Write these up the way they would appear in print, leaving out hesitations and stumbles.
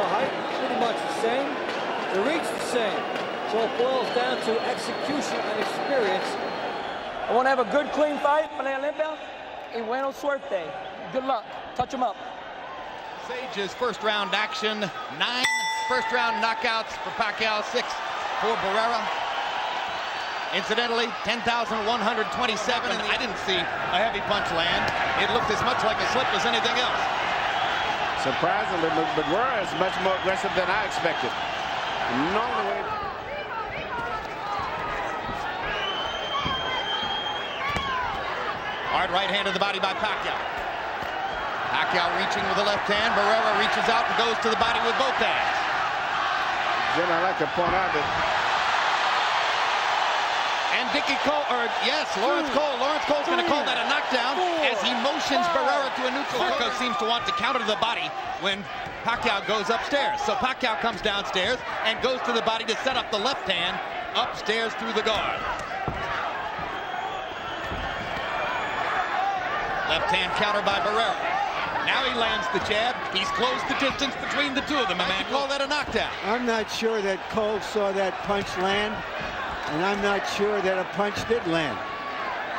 The height, pretty much the same. The reach, the same. So it boils down to execution and experience. I want to have a good, clean fight. Y bueno suerte. Good luck. Touch him up. Sage's first round action. 9 first-round knockouts for Pacquiao, 6 for Barrera. Incidentally, 10,127, and I didn't see a heavy punch land. It looked as much like a slip as anything else. Surprisingly, Barrera is much more aggressive than I expected. Normally, hard right hand to the body by Pacquiao. Pacquiao reaching with the left hand. Barrera reaches out and goes to the body with both hands. Jim, I'd like to point out that Lawrence Cole's going to call that a knockdown as he motions Barrera to a neutral. Marco seems to want to counter the body when Pacquiao goes upstairs. So Pacquiao comes downstairs and goes to the body to set up the left hand upstairs through the guard. Left hand counter by Barrera. Now he lands the jab. He's closed the distance between the two of them. A man call that a knockdown. I'm not sure that Cole saw that punch land, and I'm not sure that a punch did land.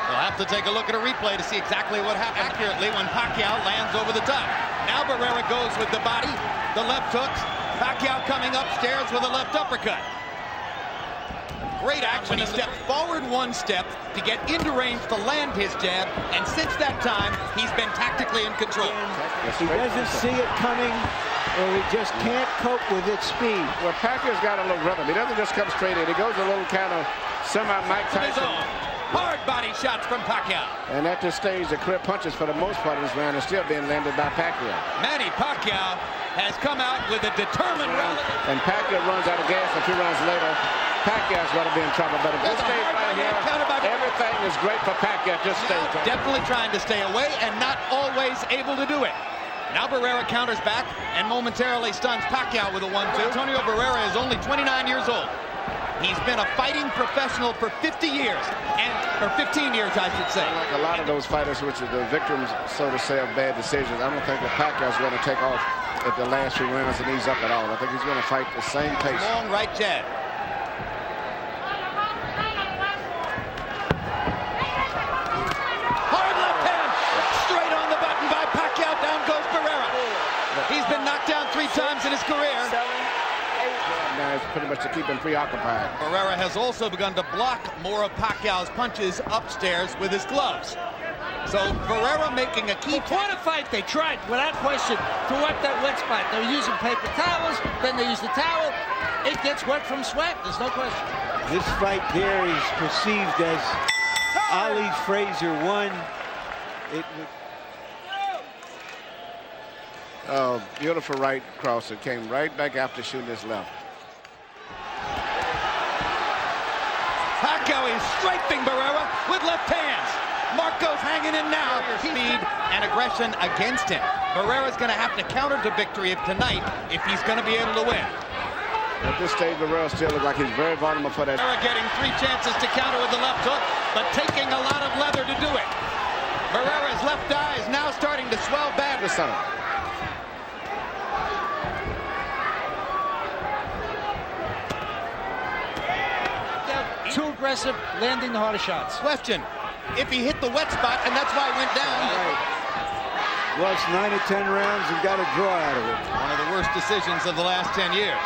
We'll have to take a look at a replay to see exactly what happened accurately when Pacquiao lands over the top. Now Barrera goes with the body, the left hooks. Pacquiao coming upstairs with a left uppercut. Great action. He stepped forward 1 step to get into range to land his jab, and since that time, he's been tactically in control. He doesn't see it coming, or he just can't cope with its speed. well, Pacquiao's got a little rhythm. He doesn't just come straight in. He goes a little kind of semi-Mike Tyson. Hard body shots from Pacquiao. And at this stage, the clear punches for the most part of this round are still being landed by Pacquiao. Manny Pacquiao has come out with a determined rally. And Pacquiao runs out of gas a few rounds later. Pacquiao's going to be in trouble. But if this stays right here, everything is great for Pacquiao. Just stay. Definitely trying to stay away and not always able to do it. Now Barrera counters back and momentarily stuns Pacquiao with a 1-2. Antonio Barrera is only 29 years old. He's been a fighting professional for 50 years, or 15 years, I should say. Like a lot of those fighters, which are the victims, so to say, of bad decisions, I don't think that Pacquiao's going to take off at the last few rounds and ease up at all. I think he's going to fight the same pace. Long right jab. Hard left hand, straight on the button by Pacquiao. Down goes Barrera. He's been knocked down 3 times in his career. Now it's pretty much to keep him preoccupied. Barrera has also begun to block more of Pacquiao's punches upstairs with his gloves. So Barrera making a key. Before the fight, they tried, without question, to wipe that wet spot. They were using paper towels, then they used the towel. It gets wet from sweat, there's no question. This fight there is perceived as Ali Frazier won. Beautiful right cross. It came right back after shooting his left. Pacquiao is strafing Barrera with left hands. Marco's hanging in now. Speed and aggression against him. Barrera's going to have to counter to victory tonight if he's going to be able to win. At this stage, Barrera still looks like he's very vulnerable for that. Barrera getting 3 chances to counter with the left hook, but taking a lot of leather to do it. Barrera's left eye is now starting to swell badly. Too aggressive, landing the harder shots. Question, if he hit the wet spot, and that's why he went down. Right. Lost 9 or 10 rounds and got a draw out of it. One of the worst decisions of the last 10 years.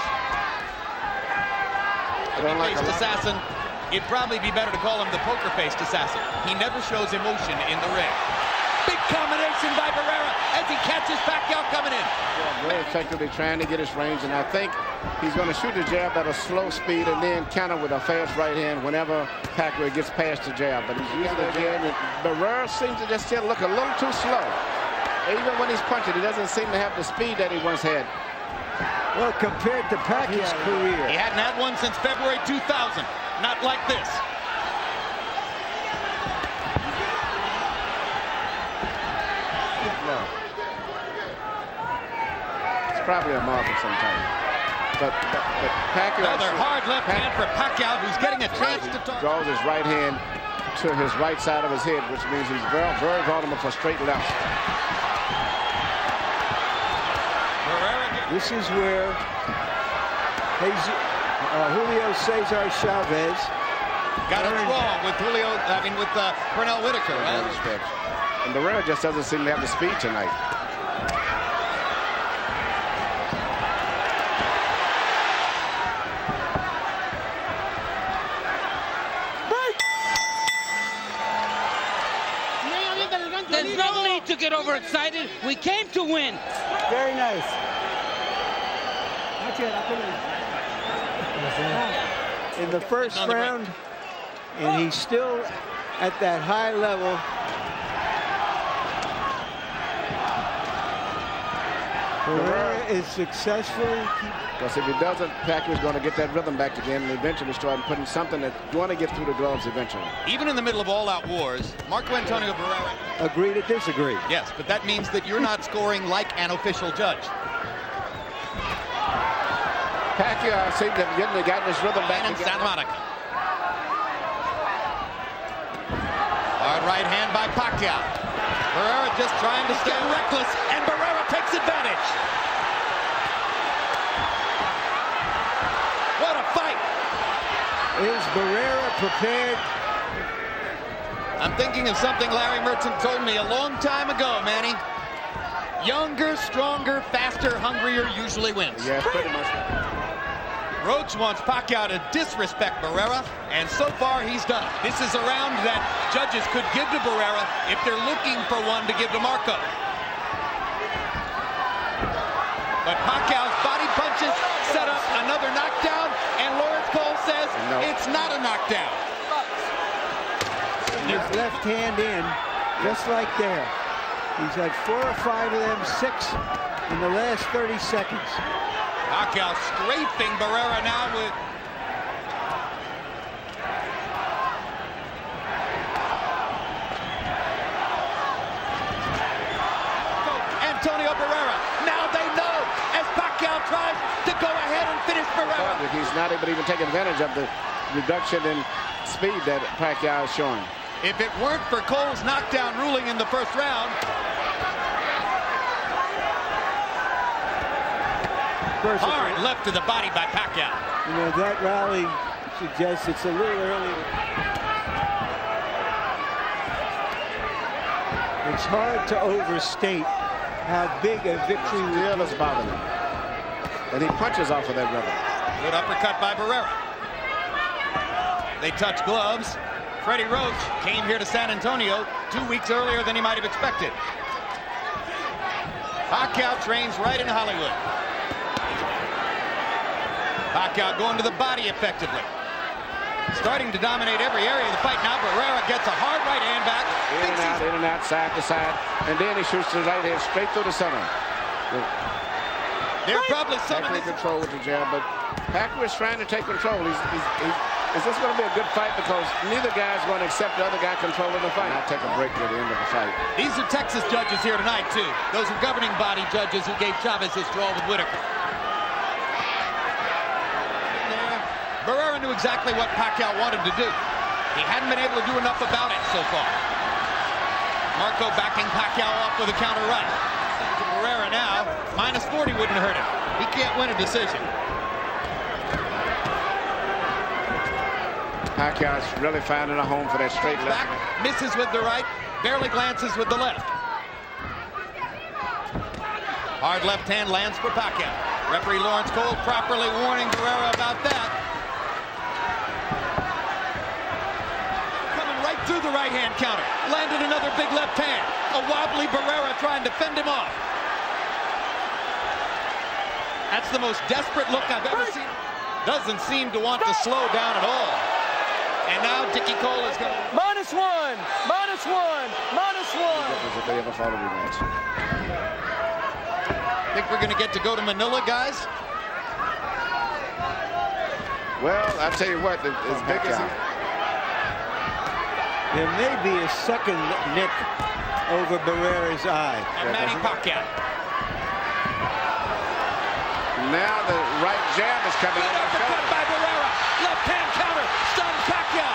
If he faced Assassin, it'd probably be better to call him the poker-faced assassin. He never shows emotion in the ring. Big combination by Barrera as he catches Pacquiao coming in. Yeah, very effectively trying to get his range, and I think he's going to shoot the jab at a slow speed and then counter with a fast right hand whenever Pacquiao gets past the jab. But he's using the jab, and Barrera seems to just still look a little too slow. Even when he's punching, he doesn't seem to have the speed that he once had. Well, compared to Pacquiao's career, he hadn't had one since February 2000. Not like this. No. It's probably a mark of some type. But Pacquiao... Another hard left hand for Pacquiao, who's getting a chance to talk. Draws his right hand to his right side of his head, which means he's very, very vulnerable for straight left. Barrera This is where Julio Cesar Chavez got it wrong with Pernell Whitaker. Right? And Barrera just doesn't seem to have the speed tonight. There's no need to get overexcited. We came to win. Very nice. In the first round, and he's still at that high level. Barrera is successfully. Because if he doesn't, Pacquiao's going to get that rhythm back again and eventually start putting something that's going to get through the gloves eventually. Even in the middle of all-out wars, Marco Antonio Barrera. Agree to disagree. Yes, but that means that you're not scoring like an official judge. Pacquiao seems to have gotten his rhythm back in again. Santa Monica. Hard right hand by Pacquiao. Barrera just trying to stay reckless, and Barrera takes advantage. What a fight! Is Barrera prepared? I'm thinking of something Larry Merchant told me a long time ago, Manny. Younger, stronger, faster, hungrier usually wins. Yes, pretty much. Roach wants Pacquiao to disrespect Barrera, and so far he's done it. This is a round that judges could give to Barrera if they're looking for one to give to Marco. But Pacquiao's body punches set up another knockdown, and Lawrence Cole says it's not a knockdown. His left hand in, just like there. He's had 4 or 5 of them, 6 in the last 30 seconds. Pacquiao scraping Barrera now with... Antonio Barrera. Now they know as Pacquiao tries to go ahead and finish Barrera. He's not able to even take advantage of the reduction in speed that Pacquiao is showing. If it weren't for Cole's knockdown ruling in the first round... Hard left to the body by Pacquiao. You know, that rally suggests it's a little early. It's hard to overstate how big a victory was bothering him. And he punches off of that rubber. Good uppercut by Barrera. They touch gloves. Freddie Roach came here to San Antonio 2 weeks earlier than he might have expected. Pacquiao trains right in Hollywood. Pacquiao going to the body effectively. Starting to dominate every area of the fight. Now Barrera gets a hard right hand back. In and out, side to side. And then he shoots the right hand straight through the center. They're probably some of this control with the jab, but Pacquiao is trying to take control. Is this going to be a good fight? Because neither guy's going to accept the other guy controlling the fight. I'll take a break at the end of the fight. These are Texas judges here tonight, too. Those are governing body judges who gave Chavez his draw with Whitaker. Barrera knew exactly what Pacquiao wanted to do. He hadn't been able to do enough about it so far. Marco backing Pacquiao up with a counter right. Barrera now, minus 40 wouldn't hurt him. He can't win a decision. Pacquiao's really finding a home for that straight left. Back, misses with the right, barely glances with the left. Hard left hand lands for Pacquiao. Referee Lawrence Cole properly warning Barrera about that. Coming right through the right hand counter. Landed another big left hand. A wobbly Barrera trying to fend him off. That's the most desperate look I've ever seen. Doesn't seem to want to slow down at all. And now Dickie Cole is going to... -1, -1, -1. If they ever fought a rematch. Think we're going to get to go to Manila, guys? Well, I tell you what, as big as he... There may be a second nick over Barrera's eye. And Manny Pacquiao. Now the right jab is coming. Good uppercut by Barrera. Left hand counter. Stunned Pacquiao.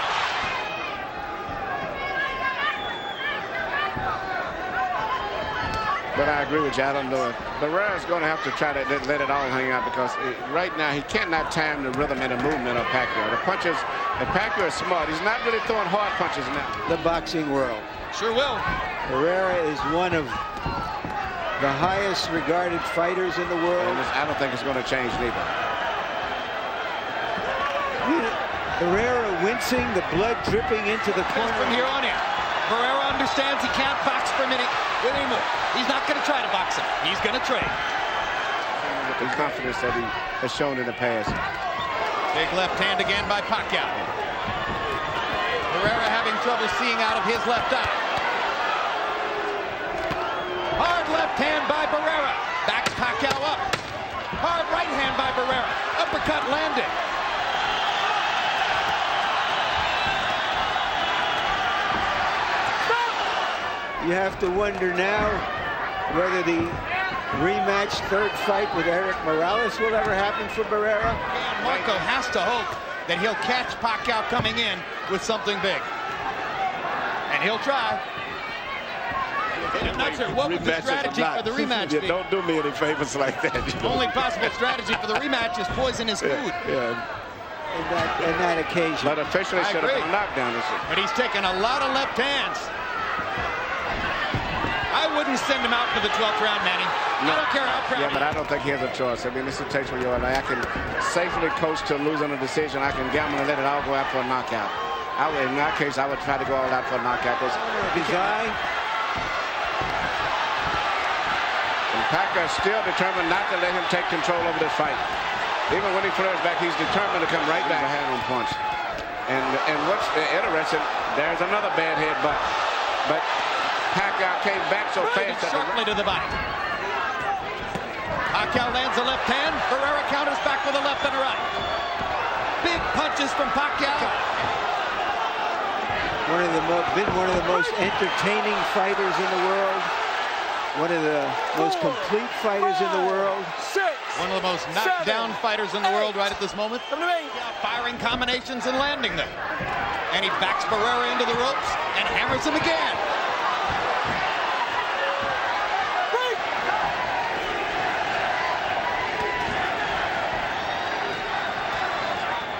But I agree with you. I don't know if Barrera's going to have to try to let it all hang out, because right now he cannot time the rhythm and the movement of Pacquiao. The punches, and Pacquiao is smart. He's not really throwing hard punches now. The boxing world. Sure will. Barrera is one of the highest regarded fighters in the world. I don't think it's going to change neither. Barrera wincing, the blood dripping into the corner. From here on in, Barrera understands he can't box for a minute anymore. He's not going to try to box him. He's going to trade. With the confidence that he has shown in the past. Big left hand again by Pacquiao. Barrera having trouble seeing out of his left eye. Hard left hand by Barrera. Backs Pacquiao up. Hard right hand by Barrera. Uppercut landed. You have to wonder now whether the rematch third fight with Eric Morales will ever happen for Barrera. And Marco has to hope that he'll catch Pacquiao coming in with something big. And he'll try. I'm not sure what would the strategy for the rematch be. Don't do me any favors like that. The only possible strategy for the rematch is poison his food. Yeah. In that occasion. But officially should have been a knockdown. But he's taken a lot of left hands. I wouldn't send him out for the 12th round, Manny. No. I don't care how proud. Yeah, but I don't think he has a choice. I mean, this is a case where I can safely coach to losing a decision. I can gamble and let it all go out for a knockout. In that case, I would try to go all out for a knockout. His eye. And Pacquiao is still determined not to let him take control over this fight. Even when he flares back, he's determined to come right back. A hand-on punch. And what's interesting, there's another bad headbutt. But Pacquiao came back so fast sharply to the body. Pacquiao lands a left hand. Barrera counters back with a left and a right. Big punches from Pacquiao. Been one of the most entertaining fighters in the world. One of the most complete fighters in the world. One of the most knocked down fighters in the world right at this moment. Firing combinations and landing them. And he backs Barrera into the ropes and hammers him again.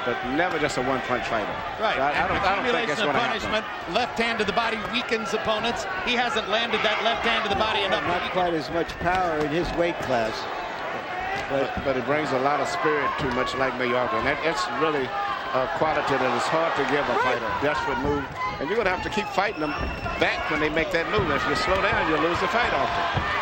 But never just a one-punch fighter. Right. So I don't think that's going to happen. Left hand to the body weakens opponents. He hasn't landed that left hand to the body enough. Not quite as much power in his weight class. But it brings a lot of spirit to much like Mallorca. And that's really a quality that is hard to give a fighter. Desperate move. And you're going to have to keep fighting them back when they make that move. If you slow down, you lose the fight often.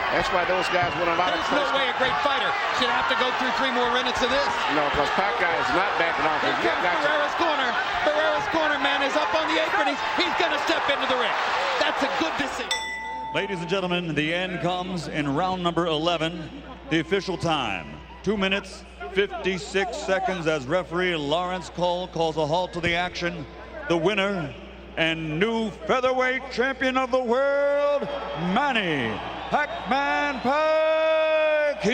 That's why those guys win a lot of close. There's no way a great fighter should have to go through 3 more minutes of this. No, because Pacquiao is not backing off. Barrera's corner. Barrera's corner man is up on the apron. He's going to step into the ring. That's a good decision. Ladies and gentlemen, the end comes in round number 11. The official time, 2 minutes, 56 seconds as referee Lawrence Cole calls a halt to the action. The winner and new featherweight champion of the world, Manny Pac-Man Pacquiao.